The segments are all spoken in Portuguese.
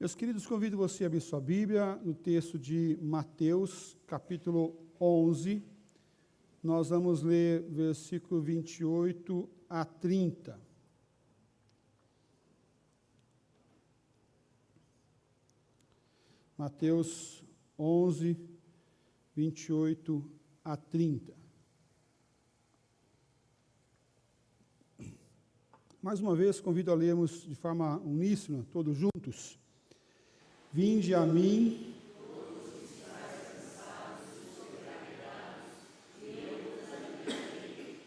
Meus queridos, convido você a abrir sua Bíblia no texto de Mateus, capítulo 11. Nós vamos ler versículo 28 a 30. Mateus 11, 28 a 30. Mais uma vez, convido a lermos de forma uníssona, todos juntos. Vinde a mim, todos os que estáis cansados e sobrecarregados, e eu vos aliviarei.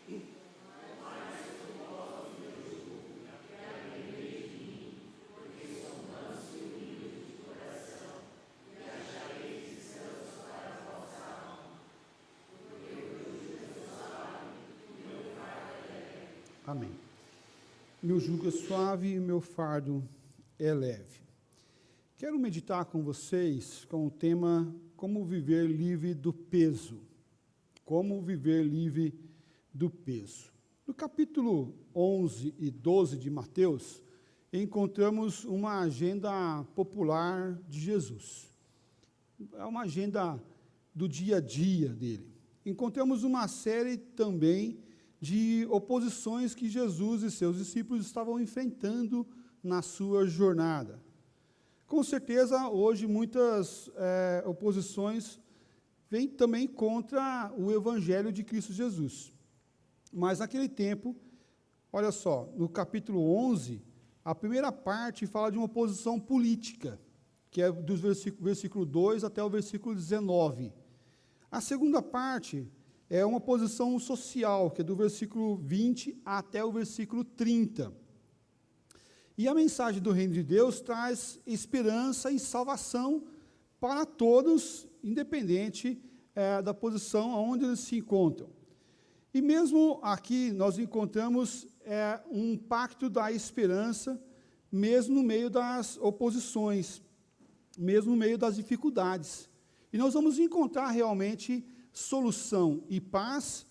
Tomai sobre vós o meu jugo, e aprendei de mim, porque sou manso e humilde de coração, e achareis descanso para a vossa alma, porque o meu jugo é suave e o meu fardo é leve. Amém. Meu jugo é suave e meu fardo é leve. Quero meditar com vocês com o tema Como viver livre do peso. Como viver livre do peso. No capítulo 11 e 12 de Mateus, encontramos uma agenda popular de Jesus. É uma agenda do dia a dia dele. Encontramos uma série também de oposições que Jesus e seus discípulos estavam enfrentando na sua jornada. Com certeza, hoje, muitas oposições vêm também contra o Evangelho de Cristo Jesus. Mas, naquele tempo, olha só, no capítulo 11, a primeira parte fala de uma oposição política, que é do versículo 2 até o versículo 19. A segunda parte é uma oposição social, que é do versículo 20 até o versículo 30. E a mensagem do reino de Deus traz esperança e salvação para todos, independente da posição onde eles se encontram. E mesmo aqui nós encontramos um pacto da esperança, mesmo no meio das oposições, mesmo no meio das dificuldades. E nós vamos encontrar realmente solução e paz,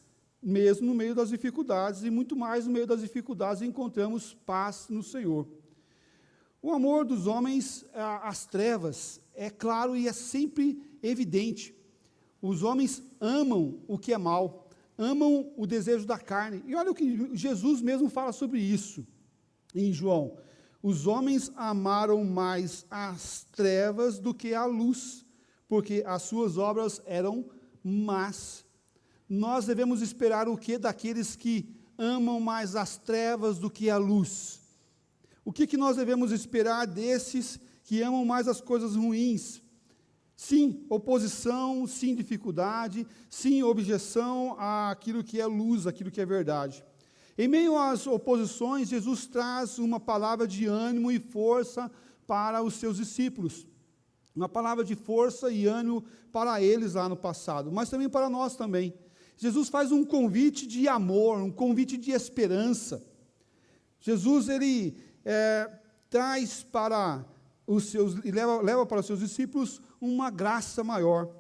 mesmo no meio das dificuldades, e muito mais no meio das dificuldades encontramos paz no Senhor. O amor dos homens às trevas é claro e é sempre evidente. Os homens amam o que é mal, amam o desejo da carne. E olha o que Jesus mesmo fala sobre isso em João. Os homens amaram mais as trevas do que a luz, porque as suas obras eram más. Nós devemos esperar o que daqueles que amam mais as trevas do que a luz? O que nós devemos esperar desses que amam mais as coisas ruins? Sim, oposição, sim, dificuldade, sim, objeção àquilo que é luz, àquilo que é verdade. Em meio às oposições, Jesus traz uma palavra de ânimo e força para os seus discípulos. Uma palavra de força e ânimo para eles lá no passado, mas também para nós também. Jesus faz um convite de amor, um convite de esperança. Jesus, ele traz para os seus, e leva para os seus discípulos uma graça maior.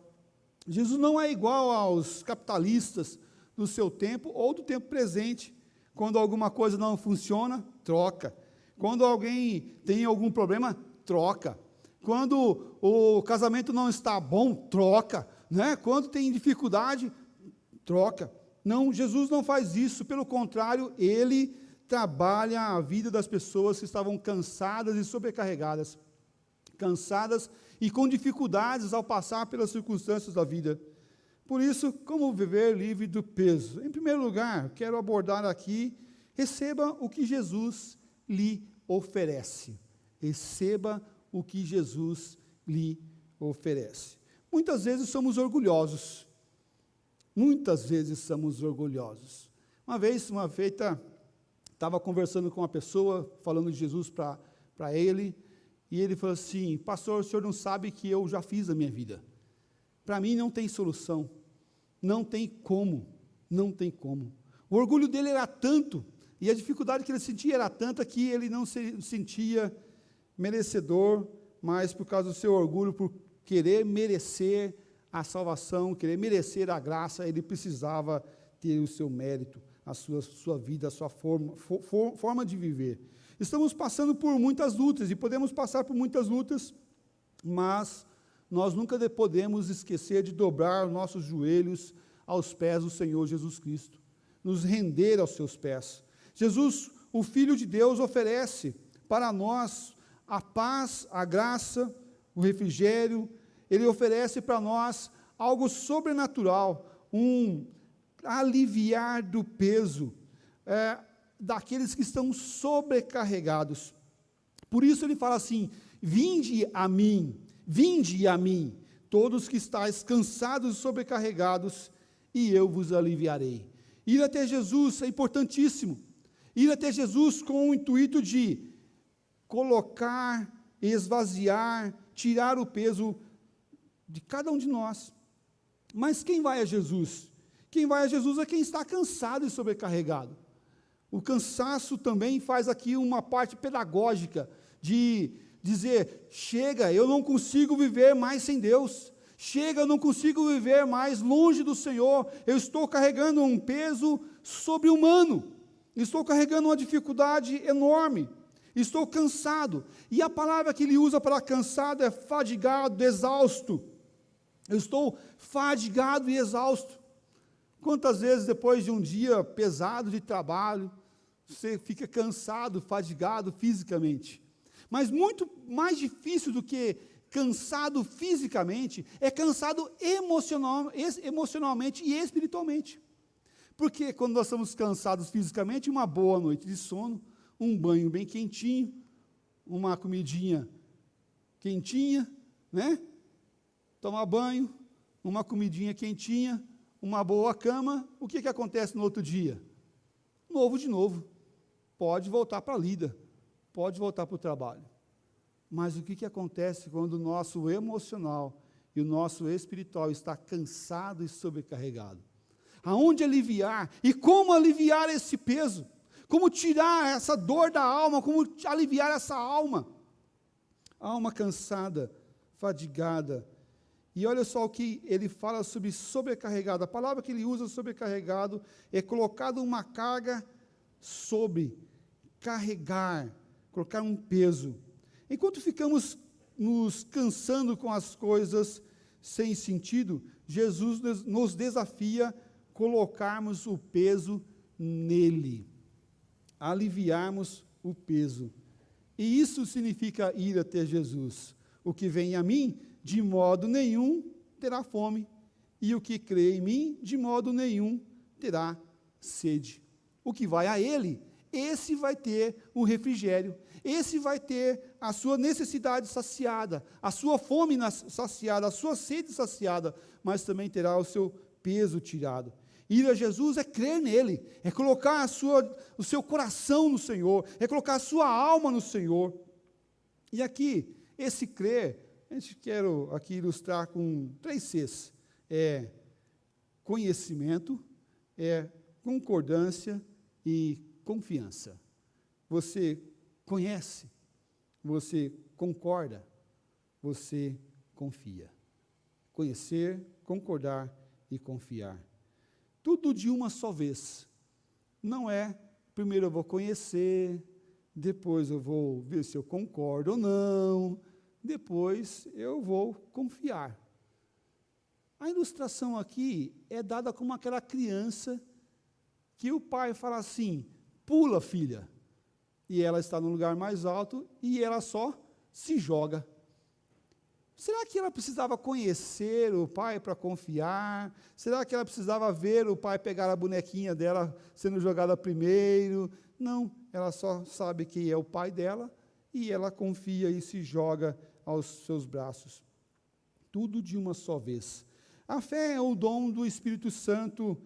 Jesus não é igual aos capitalistas do seu tempo ou do tempo presente. Quando alguma coisa não funciona, troca. Quando alguém tem algum problema, troca. Quando o casamento não está bom, troca. Né? Quando tem dificuldade, troca. Não, Jesus não faz isso, pelo contrário, ele trabalha a vida das pessoas que estavam cansadas e sobrecarregadas, cansadas e com dificuldades ao passar pelas circunstâncias da vida. Por isso, como viver livre do peso? Em primeiro lugar, quero abordar aqui, receba o que Jesus lhe oferece. Receba o que Jesus lhe oferece. Muitas vezes somos orgulhosos. Muitas vezes somos orgulhosos. Uma vez, uma feita, estava conversando com uma pessoa, falando de Jesus para ele, e ele falou assim: pastor, o senhor não sabe que eu já fiz a minha vida. Para mim não tem solução, não tem como, não tem como. O orgulho dele era tanto, e a dificuldade que ele sentia era tanta, que ele não se sentia merecedor, mas por causa do seu orgulho, por querer merecer a salvação, querer merecer a graça, ele precisava ter o seu mérito, a sua vida, a sua forma de viver. Estamos passando por muitas lutas, e podemos passar por muitas lutas, mas nós nunca podemos esquecer de dobrar nossos joelhos aos pés do Senhor Jesus Cristo, nos render aos seus pés. Jesus, o Filho de Deus, oferece para nós a paz, a graça, o refrigério. Ele oferece para nós algo sobrenatural, um aliviar do peso daqueles que estão sobrecarregados. Por isso ele fala assim: vinde a mim, todos que estáis cansados e sobrecarregados, e eu vos aliviarei. Ir até Jesus é importantíssimo. Ir até Jesus com o intuito de colocar, esvaziar, tirar o peso de cada um de nós. Mas quem vai a Jesus? Quem vai a Jesus é quem está cansado e sobrecarregado. O cansaço também faz aqui uma parte pedagógica de dizer: chega, eu não consigo viver mais sem Deus. Chega, eu não consigo viver mais longe do Senhor. Eu estou carregando um peso sobre-humano. Estou carregando uma dificuldade enorme. Estou cansado. E a palavra que ele usa para cansado é fadigado, exausto. Eu estou fadigado e exausto. Quantas vezes depois de um dia pesado de trabalho, você fica cansado, fadigado fisicamente? Mas muito mais difícil do que cansado fisicamente, é cansado emocionalmente e espiritualmente. Porque quando nós estamos cansados fisicamente, uma boa noite de sono, um banho bem quentinho, uma comidinha quentinha, né? Tomar banho, uma comidinha quentinha, uma boa cama, o que acontece no outro dia? Novo de novo. Pode voltar para a lida, pode voltar para o trabalho. Mas o que acontece quando o nosso emocional e o nosso espiritual está cansado e sobrecarregado? Aonde aliviar? E como aliviar esse peso? Como tirar essa dor da alma? Como aliviar essa alma? Alma cansada, fadigada. E olha só o que ele fala sobre sobrecarregado. A palavra que ele usa, sobrecarregado, é colocado uma carga sobre, carregar, colocar um peso. Enquanto ficamos nos cansando com as coisas sem sentido, Jesus nos desafia a colocarmos o peso nele, aliviarmos o peso. E isso significa ir até Jesus. O que vem a mim, de modo nenhum terá fome, e o que crê em mim, de modo nenhum terá sede. O que vai a ele, esse vai ter o refrigério, esse vai ter a sua necessidade saciada, a sua fome saciada, a sua sede saciada, mas também terá o seu peso tirado. Ir a Jesus é crer nele, é colocar o seu coração no Senhor, é colocar a sua alma no Senhor. E aqui, esse crer, a gente quer aqui ilustrar com 3 Cs. É conhecimento, é concordância e confiança. Você conhece, você concorda, você confia. Conhecer, concordar e confiar. Tudo de uma só vez. Não é, primeiro eu vou conhecer, depois eu vou ver se eu concordo ou não, depois eu vou confiar. A ilustração aqui é dada como aquela criança que o pai fala assim: pula, filha. E ela está no lugar mais alto e ela só se joga. Será que ela precisava conhecer o pai para confiar? Será que ela precisava ver o pai pegar a bonequinha dela sendo jogada primeiro? Não, ela só sabe que é o pai dela e ela confia e se joga aos seus braços. Tudo de uma só vez. A fé é o dom do Espírito Santo,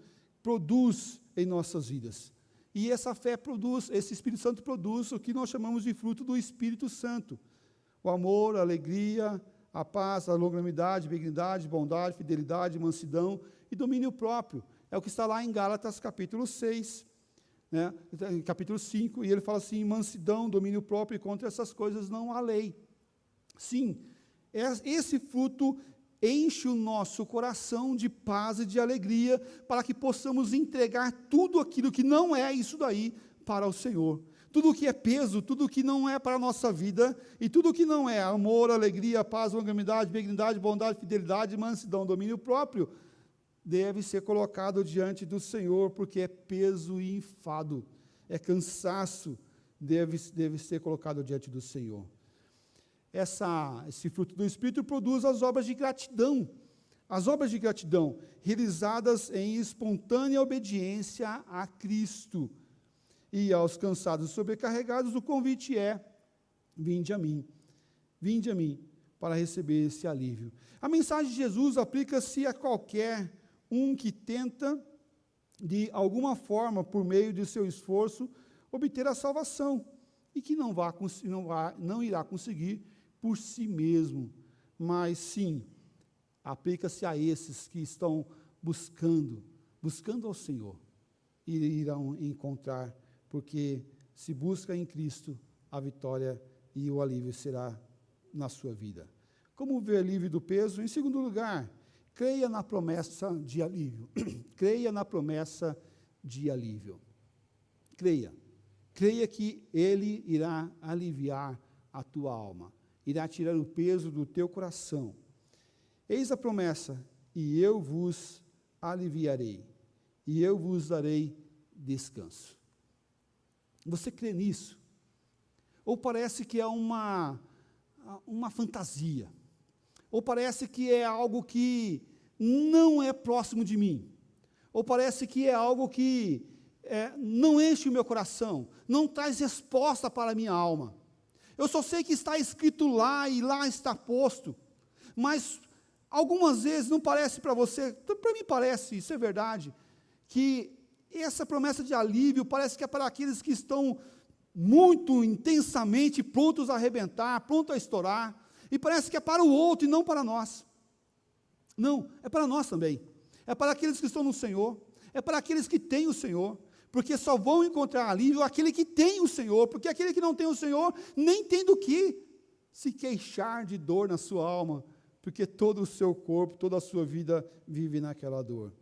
produz em nossas vidas. E essa fé produz, esse Espírito Santo produz o que nós chamamos de fruto do Espírito Santo. O amor, a alegria, a paz, a longanimidade, benignidade, bondade, fidelidade, mansidão e domínio próprio. É o que está lá em Gálatas capítulo 6, né, capítulo 5, e ele fala assim: mansidão, domínio próprio, e contra essas coisas não há lei. Sim, esse fruto enche o nosso coração de paz e de alegria, para que possamos entregar tudo aquilo que não é isso daí para o Senhor. Tudo que é peso, tudo que não é para a nossa vida, e tudo que não é amor, alegria, paz, longanimidade, benignidade, bondade, fidelidade, mansidão, domínio próprio, deve ser colocado diante do Senhor, porque é peso e enfado, é cansaço, deve ser colocado diante do Senhor. Esse fruto do Espírito produz as obras de gratidão. As obras de gratidão, realizadas em espontânea obediência a Cristo. E aos cansados e sobrecarregados, o convite é: vinde a mim, para receber esse alívio. A mensagem de Jesus aplica-se a qualquer um que tenta, de alguma forma, por meio de seu esforço, obter a salvação, e que não irá conseguir por si mesmo, mas sim, aplica-se a esses que estão buscando ao Senhor, e irão encontrar, porque se busca em Cristo, a vitória e o alívio será na sua vida. Como ver livre do peso? Em segundo lugar, creia na promessa de alívio. Creia na promessa de alívio. Creia que Ele irá aliviar a tua alma, irá tirar o peso do teu coração. Eis a promessa: e eu vos aliviarei, e eu vos darei descanso. Você crê nisso? Ou parece que é uma fantasia? Ou parece que é algo que não é próximo de mim? Ou parece que é algo que não enche o meu coração, não traz resposta para a minha alma? Eu só sei que está escrito lá, e lá está posto, mas algumas vezes não parece para você, para mim parece, isso é verdade, que essa promessa de alívio parece que é para aqueles que estão muito intensamente prontos a arrebentar, prontos a estourar, e parece que é para o outro e não para nós. Não, é para nós também. É para aqueles que estão no Senhor, é para aqueles que têm o Senhor, porque só vão encontrar alívio aquele que tem o Senhor, porque aquele que não tem o Senhor nem tem do que se queixar de dor na sua alma, porque todo o seu corpo, toda a sua vida vive naquela dor.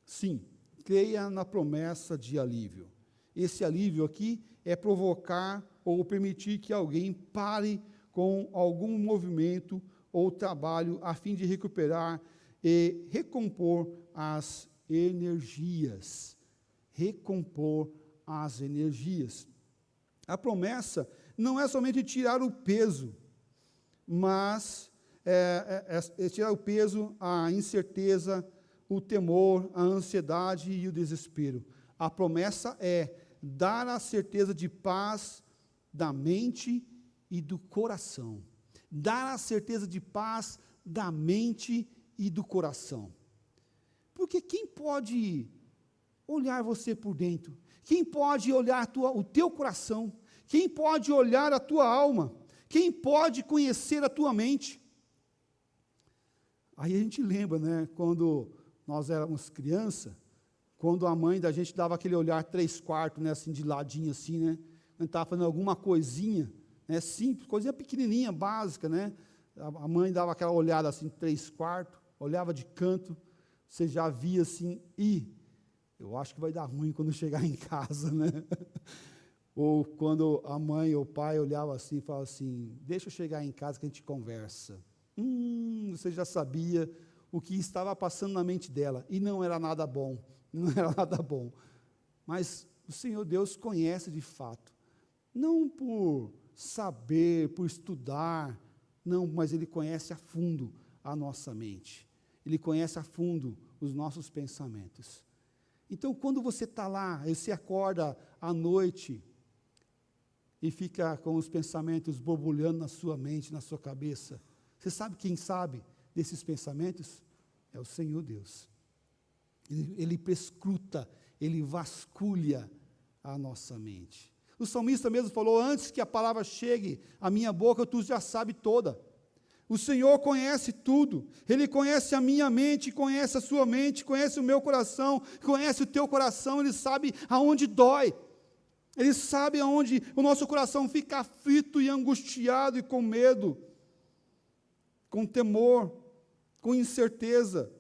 Sim, creia na promessa de alívio. Esse alívio aqui é provocar ou permitir que alguém pare com algum movimento ou trabalho a fim de recuperar e recompor as energias. Recompor as energias. A promessa não é somente tirar o peso, mas tirar o peso, a incerteza, o temor, a ansiedade e o desespero. A promessa é dar a certeza de paz da mente e do coração. Dar a certeza de paz da mente e do coração. Porque quem pode olhar você por dentro? Quem pode olhar o teu coração? Quem pode olhar a tua alma? Quem pode conhecer a tua mente? Aí a gente lembra, né, quando nós éramos criança, quando a mãe da gente dava aquele olhar 3/4, né, assim, de ladinho, assim, né, a gente estava fazendo alguma coisinha, né, simples, coisinha pequenininha, básica, né, a mãe dava aquela olhada, assim, 3/4, olhava de canto, você já via, assim, eu acho que vai dar ruim quando chegar em casa, né, ou quando a mãe ou o pai olhava assim e falava assim, deixa eu chegar em casa que a gente conversa. Você já sabia o que estava passando na mente dela, e não era nada bom, mas o Senhor Deus conhece de fato, não por saber, por estudar, não, mas Ele conhece a fundo a nossa mente, Ele conhece a fundo os nossos pensamentos. Então, quando você está lá, você acorda à noite, e fica com os pensamentos borbulhando na sua mente, na sua cabeça, você sabe quem sabe desses pensamentos? É o Senhor Deus. Ele perscruta, Ele vasculha a nossa mente. O salmista mesmo falou, antes que a palavra chegue à minha boca, tu já sabe toda. O Senhor conhece tudo. Ele conhece a minha mente, conhece a sua mente, conhece o meu coração, conhece o teu coração, Ele sabe aonde dói. Ele sabe aonde o nosso coração fica aflito e angustiado e com medo, com temor, com incerteza,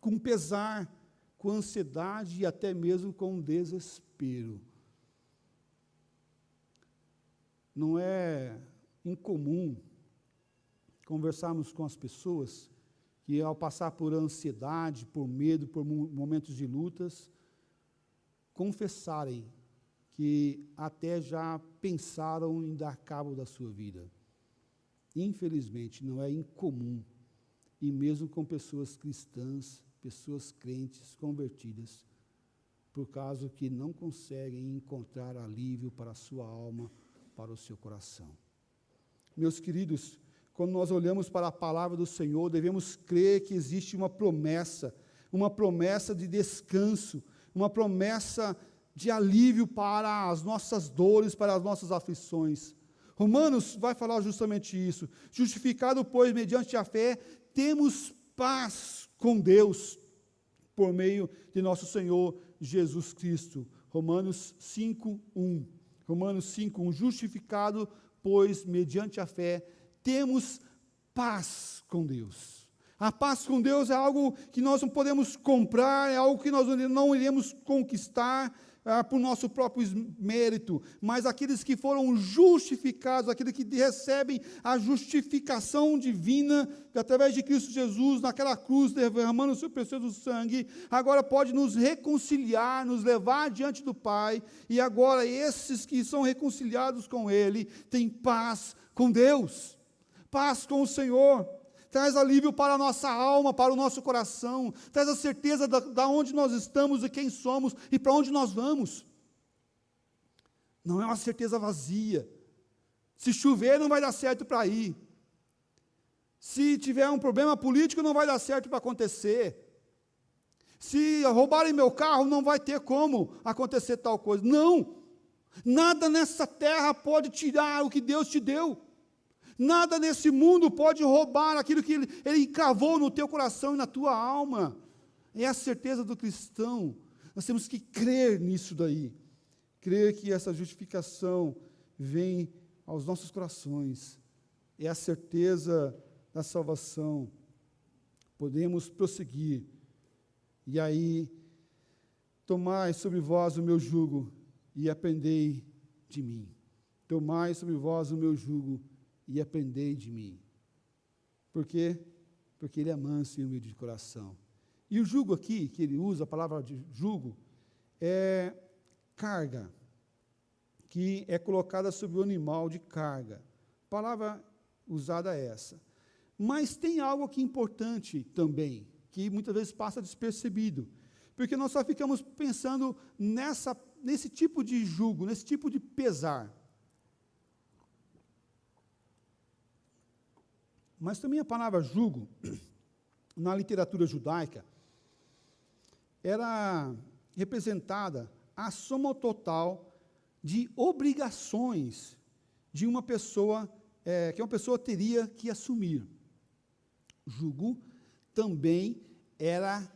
com pesar, com ansiedade e até mesmo com desespero. não é incomum conversarmos com as pessoas que, ao passar por ansiedade, por medo, por momentos de lutas, confessarem que até já pensaram em dar cabo da sua vida. Infelizmente, não é incomum, e mesmo com pessoas cristãs, pessoas crentes, convertidas, por causa que não conseguem encontrar alívio para a sua alma, para o seu coração. Meus queridos, quando nós olhamos para a palavra do Senhor, devemos crer que existe uma promessa de descanso, uma promessa de alívio para as nossas dores, para as nossas aflições. Romanos vai falar justamente isso. Justificado, pois, mediante a fé, temos paz com Deus, por meio de nosso Senhor Jesus Cristo. Romanos 5:1. Romanos 5:1. Justificado, pois, mediante a fé, temos paz com Deus. A paz com Deus é algo que nós não podemos comprar, é algo que nós não iremos conquistar por nosso próprio mérito, mas aqueles que foram justificados, aqueles que recebem a justificação divina, que através de Cristo Jesus, naquela cruz, derramando o seu precioso sangue, agora pode nos reconciliar, nos levar diante do Pai, e agora esses que são reconciliados com Ele, têm paz com Deus, paz com o Senhor. Traz alívio para a nossa alma, para o nosso coração, traz a certeza de onde nós estamos e quem somos e para onde nós vamos. Não é uma certeza vazia. Se chover, não vai dar certo para ir. Se tiver um problema político, não vai dar certo para acontecer. Se roubarem meu carro, não vai ter como acontecer tal coisa. Não! Nada nessa terra pode tirar o que Deus te deu. Nada nesse mundo pode roubar aquilo que Ele encravou no teu coração e na tua alma. É a certeza do cristão. Nós temos que crer nisso daí. Crer que essa justificação vem aos nossos corações. É a certeza da salvação. Podemos prosseguir. E aí, tomai sobre vós o meu jugo e aprendei de mim. Tomai sobre vós o meu jugo e aprendei de mim. Por quê? Porque Ele é manso e humilde de coração. E o jugo aqui, que ele usa, a palavra de jugo, é carga, que é colocada sobre o animal de carga. A palavra usada é essa. Mas tem algo aqui importante também, que muitas vezes passa despercebido, porque nós só ficamos pensando nesse tipo de jugo, nesse tipo de pesar. Mas também a palavra jugo, na literatura judaica, era representada a soma total de obrigações de uma pessoa, que uma pessoa teria que assumir. Jugo também era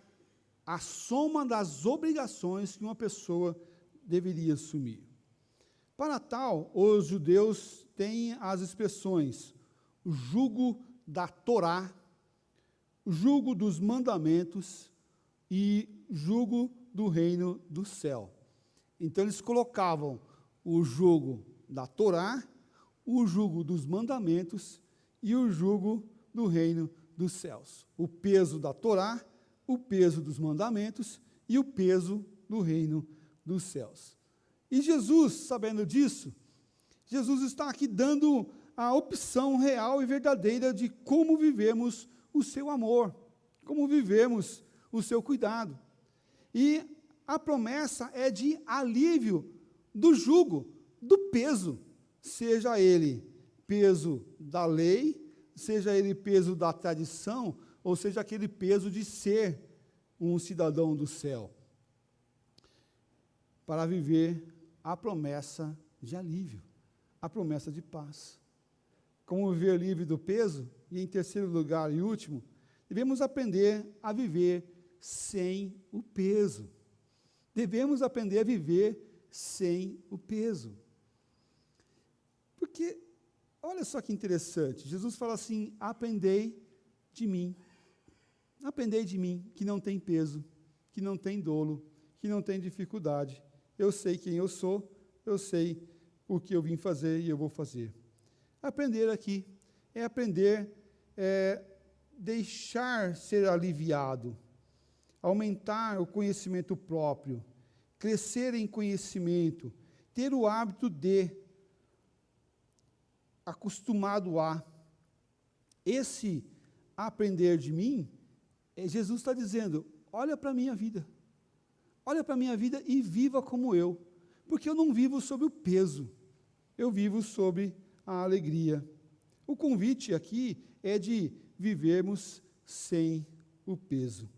a soma das obrigações que uma pessoa deveria assumir. Para tal, os judeus têm as expressões o jugo da Torá, o jugo dos mandamentos e jugo do reino do céu. Então, eles colocavam o jugo da Torá, o jugo dos mandamentos e o jugo do reino dos céus. O peso da Torá, o peso dos mandamentos e o peso do reino dos céus. E Jesus, sabendo disso, Jesus está aqui dando a opção real e verdadeira de como vivemos o seu amor, como vivemos o seu cuidado. E a promessa é de alívio do jugo, do peso, seja ele peso da lei, seja ele peso da tradição, ou seja aquele peso de ser um cidadão do céu, para viver a promessa de alívio, a promessa de paz. Como viver livre do peso? E em terceiro lugar e último, devemos aprender a viver sem o peso. Devemos aprender a viver sem o peso. Porque, olha só que interessante, Jesus fala assim, aprendei de mim. Aprendei de mim, que não tem peso, que não tem dolo, que não tem dificuldade. Eu sei quem eu sou, eu sei o que eu vim fazer e eu vou fazer. Aprender aqui é aprender, deixar ser aliviado, aumentar o conhecimento próprio, crescer em conhecimento, ter o hábito de, acostumado a. Esse aprender de mim, Jesus está dizendo, olha para a minha vida. Olha para a minha vida e viva como eu. Porque eu não vivo sob o peso, eu vivo sob a alegria. O convite aqui é de vivermos sem o peso.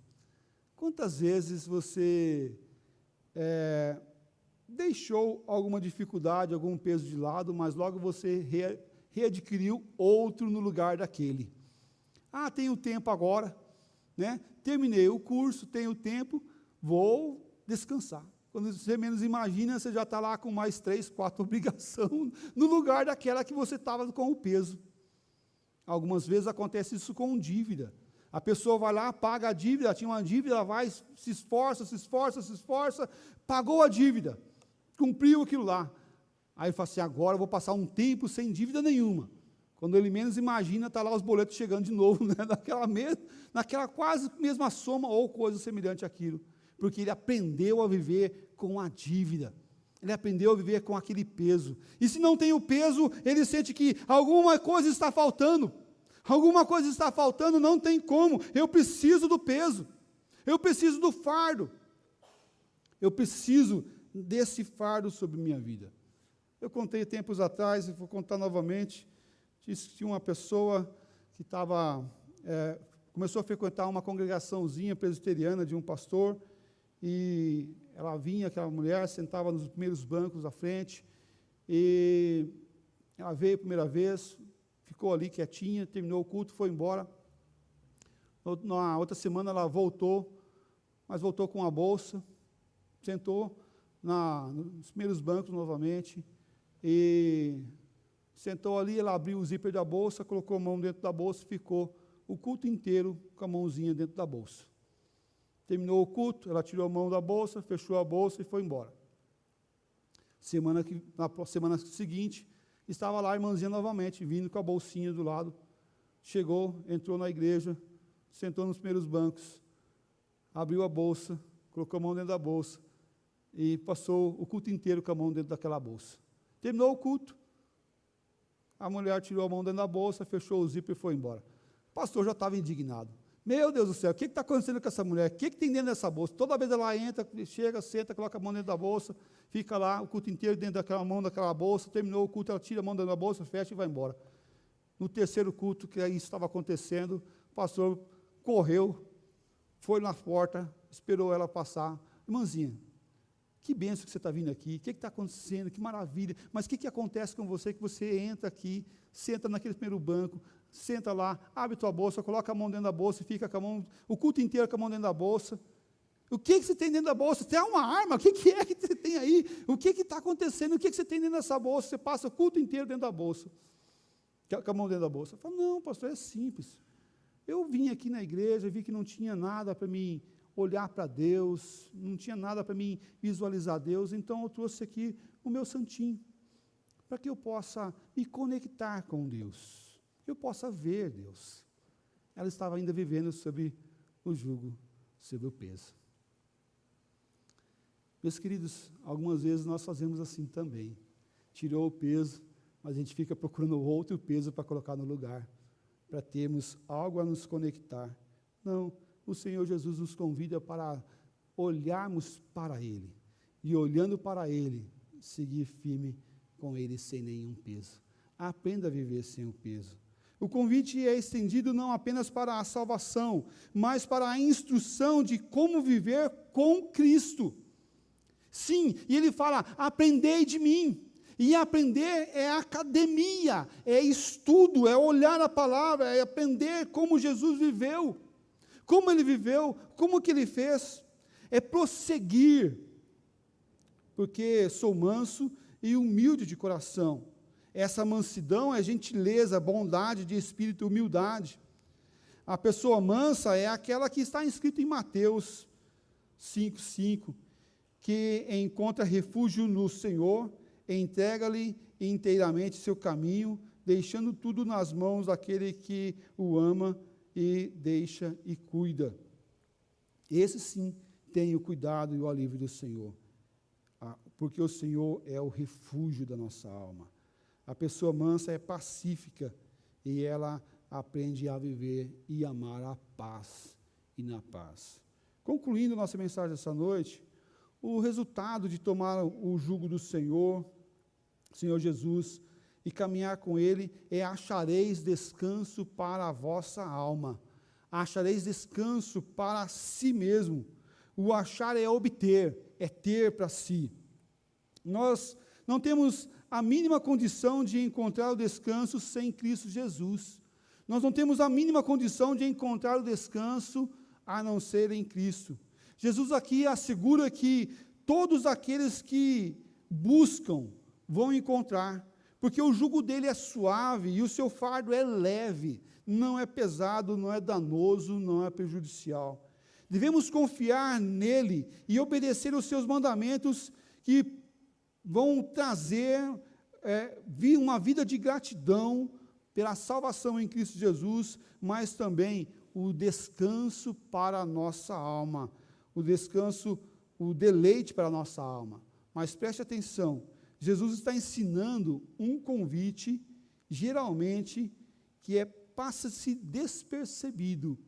Quantas vezes você deixou alguma dificuldade, algum peso de lado, mas logo você readquiriu outro no lugar daquele? Ah, tenho tempo agora, né? Terminei o curso, tenho tempo, vou descansar. Quando você menos imagina, você já está lá com mais 3, 4 obrigações no lugar daquela que você estava com o peso. Algumas vezes acontece isso com dívida. A pessoa vai lá, paga a dívida, tinha uma dívida, ela vai, se esforça, pagou a dívida, cumpriu aquilo lá. Aí ele fala assim, agora eu vou passar um tempo sem dívida nenhuma. Quando ele menos imagina, está lá os boletos chegando de novo, né? naquela quase mesma soma ou coisa semelhante àquilo. Porque ele aprendeu a viver com a dívida. Ele aprendeu a viver com aquele peso. E se não tem o peso, ele sente que alguma coisa está faltando. Alguma coisa está faltando, não tem como. Eu preciso do peso. Eu preciso do fardo. Eu preciso desse fardo sobre minha vida. Eu contei tempos atrás, e vou contar novamente, disse que tinha uma pessoa que começou a frequentar uma congregaçãozinha presbiteriana de um pastor, e ela vinha, aquela mulher, sentava nos primeiros bancos da frente, e ela veio a primeira vez, ficou ali quietinha, terminou o culto, foi embora. Na outra semana ela voltou, mas voltou com a bolsa, sentou nos primeiros bancos novamente, e sentou ali, ela abriu o zíper da bolsa, colocou a mão dentro da bolsa, ficou o culto inteiro com a mãozinha dentro da bolsa. Terminou o culto, ela tirou a mão da bolsa, fechou a bolsa e foi embora. Na semana seguinte, estava lá a irmãzinha novamente, vindo com a bolsinha do lado. Chegou, entrou na igreja, sentou nos primeiros bancos, abriu a bolsa, colocou a mão dentro da bolsa e passou o culto inteiro com a mão dentro daquela bolsa. Terminou o culto, a mulher tirou a mão dentro da bolsa, fechou o zíper e foi embora. O pastor já estava indignado. Meu Deus do céu, o que está acontecendo com essa mulher? O que tem dentro dessa bolsa? Toda vez ela entra, chega, senta, coloca a mão dentro da bolsa, fica lá o culto inteiro dentro daquela mão, daquela bolsa, terminou o culto, ela tira a mão dentro da bolsa, fecha e vai embora. No terceiro culto, que isso estava acontecendo, o pastor correu, foi na porta, esperou ela passar. Irmãzinha, que bênção que você está vindo aqui, o que está acontecendo, que maravilha, mas o que acontece com você, que você entra aqui, senta naquele primeiro banco, senta lá, abre tua bolsa, coloca a mão dentro da bolsa e fica com a mão, o culto inteiro com a mão dentro da bolsa. O que você tem dentro da bolsa? Tem uma arma? O que é que você tem aí? O que está acontecendo? O que você tem dentro dessa bolsa? Você passa o culto inteiro dentro da bolsa, com a mão dentro da bolsa. Eu falo, não, pastor, é simples. Eu vim aqui na igreja, vi que não tinha nada para mim olhar para Deus, não tinha nada para mim visualizar Deus, então eu trouxe aqui o meu santinho, para que eu possa me conectar com Deus, eu possa ver Deus. Ela estava ainda vivendo sob o jugo, sob o peso. Meus queridos, algumas vezes nós fazemos assim também. Tirou o peso, mas a gente fica procurando outro peso para colocar no lugar, para termos algo a nos conectar. Não, o Senhor Jesus nos convida para olharmos para Ele, e olhando para Ele, seguir firme com Ele sem nenhum peso. Aprenda a viver sem o peso. O convite é estendido não apenas para a salvação, mas para a instrução de como viver com Cristo. Sim, e ele fala, aprendei de mim. E aprender é academia, é estudo, é olhar a palavra, é aprender como Jesus viveu. Como ele viveu, como que ele fez. É prosseguir, porque sou manso e humilde de coração. Essa mansidão é gentileza, bondade de espírito, humildade. A pessoa mansa é aquela que está escrito em Mateus 5:5, que encontra refúgio no Senhor, entrega-lhe inteiramente seu caminho, deixando tudo nas mãos daquele que o ama e deixa e cuida. Esse sim tem o cuidado e o alívio do Senhor, porque o Senhor é o refúgio da nossa alma. A pessoa mansa é pacífica e ela aprende a viver e amar a paz e na paz. Concluindo nossa mensagem essa noite, o resultado de tomar o jugo do Senhor Jesus, e caminhar com Ele, achareis descanso para a vossa alma, achareis descanso para si mesmo. O achar é obter, é ter para si. Nós não temos a mínima condição de encontrar o descanso sem Cristo Jesus. Nós não temos a mínima condição de encontrar o descanso a não ser em Cristo. Jesus aqui assegura que todos aqueles que buscam vão encontrar, porque o jugo dele é suave e o seu fardo é leve, não é pesado, não é danoso, não é prejudicial. Devemos confiar nele e obedecer os seus mandamentos, que vão trazer uma vida de gratidão pela salvação em Cristo Jesus, mas também o descanso para a nossa alma, o descanso, o deleite para a nossa alma. Mas preste atenção, Jesus está ensinando um convite, geralmente, que passa-se despercebido,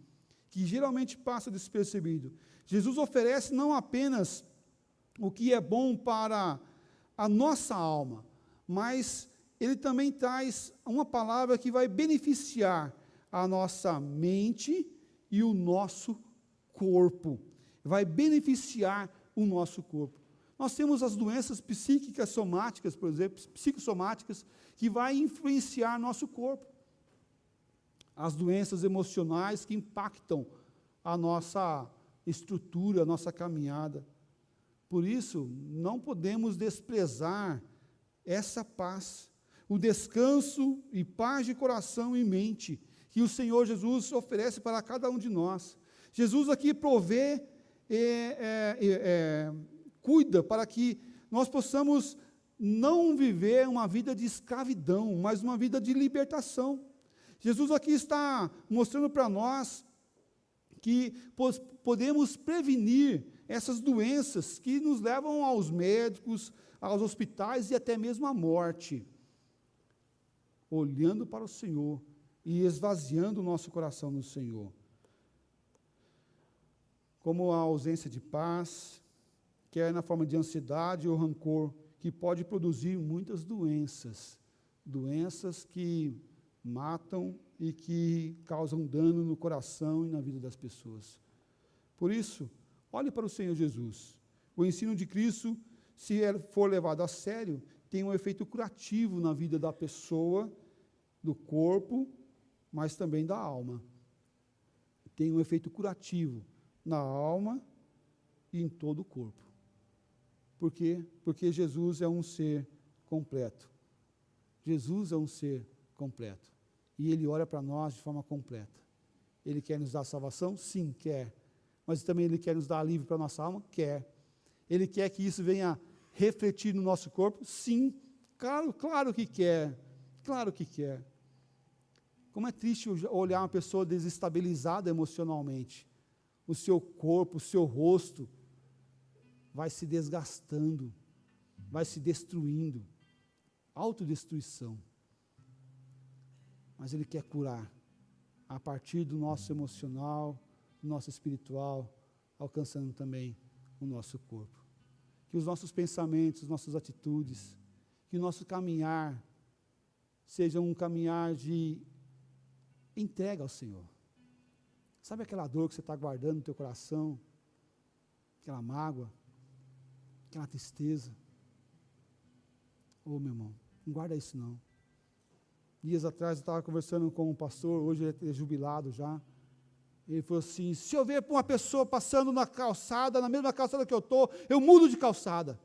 Jesus oferece não apenas o que é bom para a nossa alma, mas ele também traz uma palavra que vai beneficiar a nossa mente e o nosso corpo, vai beneficiar o nosso corpo. Nós temos as doenças psíquicas somáticas, por exemplo, psicossomáticas, que vai influenciar nosso corpo. As doenças emocionais que impactam a nossa estrutura, a nossa caminhada. Por isso, não podemos desprezar essa paz, o descanso e paz de coração e mente que o Senhor Jesus oferece para cada um de nós. Jesus aqui provê, cuida para que nós possamos não viver uma vida de escravidão, mas uma vida de libertação. Jesus aqui está mostrando para nós que podemos prevenir essas doenças que nos levam aos médicos, aos hospitais e até mesmo à morte, olhando para o Senhor e esvaziando o nosso coração no Senhor. Como a ausência de paz, que é na forma de ansiedade ou rancor, que pode produzir muitas doenças que matam e que causam dano no coração e na vida das pessoas. Por isso, olhe para o Senhor Jesus. O ensino de Cristo, se for levado a sério, tem um efeito curativo na vida da pessoa, do corpo, mas também da alma. Tem um efeito curativo na alma e em todo o corpo. Por quê? Porque Jesus é um ser completo. Jesus é um ser completo. E Ele olha para nós de forma completa. Ele quer nos dar salvação? Sim, quer. Mas também Ele quer nos dar alívio para a nossa alma? Quer. Ele quer que isso venha refletir no nosso corpo? Sim, claro que quer. Claro que quer. Como é triste olhar uma pessoa desestabilizada emocionalmente. O seu corpo, o seu rosto vai se desgastando, vai se destruindo. Autodestruição. Mas Ele quer curar a partir do nosso emocional, do nosso espiritual, alcançando também o nosso corpo. Que os nossos pensamentos, nossas atitudes, que o nosso caminhar seja um caminhar de entrega ao Senhor. Sabe aquela dor que você está guardando no teu coração? Aquela mágoa? Aquela tristeza? Meu irmão, não guarda isso não. Dias atrás eu estava conversando com um pastor, hoje ele é jubilado já. Ele falou assim: se eu ver uma pessoa passando na calçada, na mesma calçada que eu estou, eu mudo de calçada.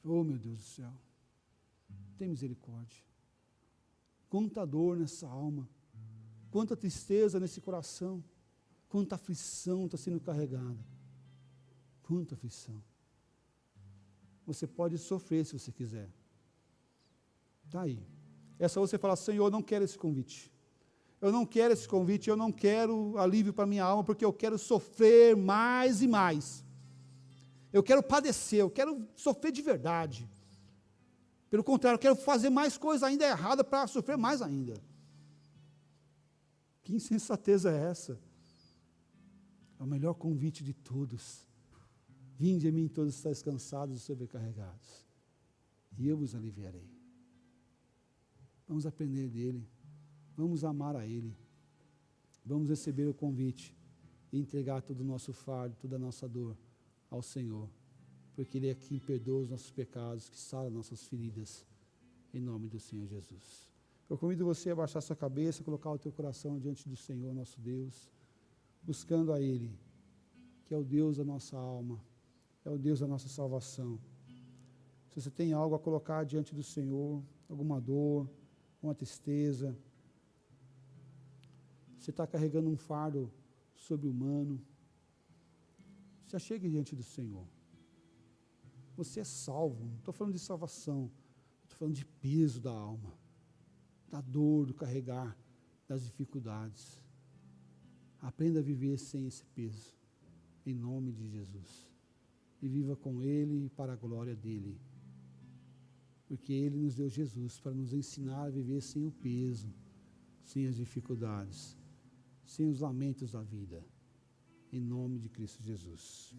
Meu Deus do céu, tem misericórdia. Quanta dor nessa alma, quanta tristeza nesse coração, quanta aflição está sendo carregada. Quanta aflição. você pode sofrer se você quiser. Está aí. É só você falar, Senhor, eu não quero esse convite. Eu não quero esse convite, eu não quero alívio para minha alma, porque eu quero sofrer mais e mais. Eu quero padecer, eu quero sofrer de verdade. Pelo contrário, eu quero fazer mais coisa ainda errada para sofrer mais ainda. Que insensatez é essa? É o melhor convite de todos. Vinde a mim todos estáis cansados e sobrecarregados, e eu vos aliviarei. Vamos aprender dele, vamos amar a ele, vamos receber o convite e entregar todo o nosso fardo, toda a nossa dor ao Senhor, porque ele é quem perdoa os nossos pecados, que sara nossas feridas, em nome do Senhor Jesus. Eu convido você a baixar sua cabeça, colocar o teu coração diante do Senhor, nosso Deus, buscando a ele, que é o Deus da nossa alma, é o Deus da nossa salvação. Se você tem algo a colocar diante do Senhor, alguma dor, uma tristeza, você está carregando um fardo sobre-humano, se achegue diante do Senhor. Você é salvo, não estou falando de salvação, estou falando de peso da alma, da dor, do carregar, das dificuldades. Aprenda a viver sem esse peso, em nome de Jesus. E viva com Ele e para a glória dEle. Porque Ele nos deu Jesus para nos ensinar a viver sem o peso, sem as dificuldades, sem os lamentos da vida. Em nome de Cristo Jesus.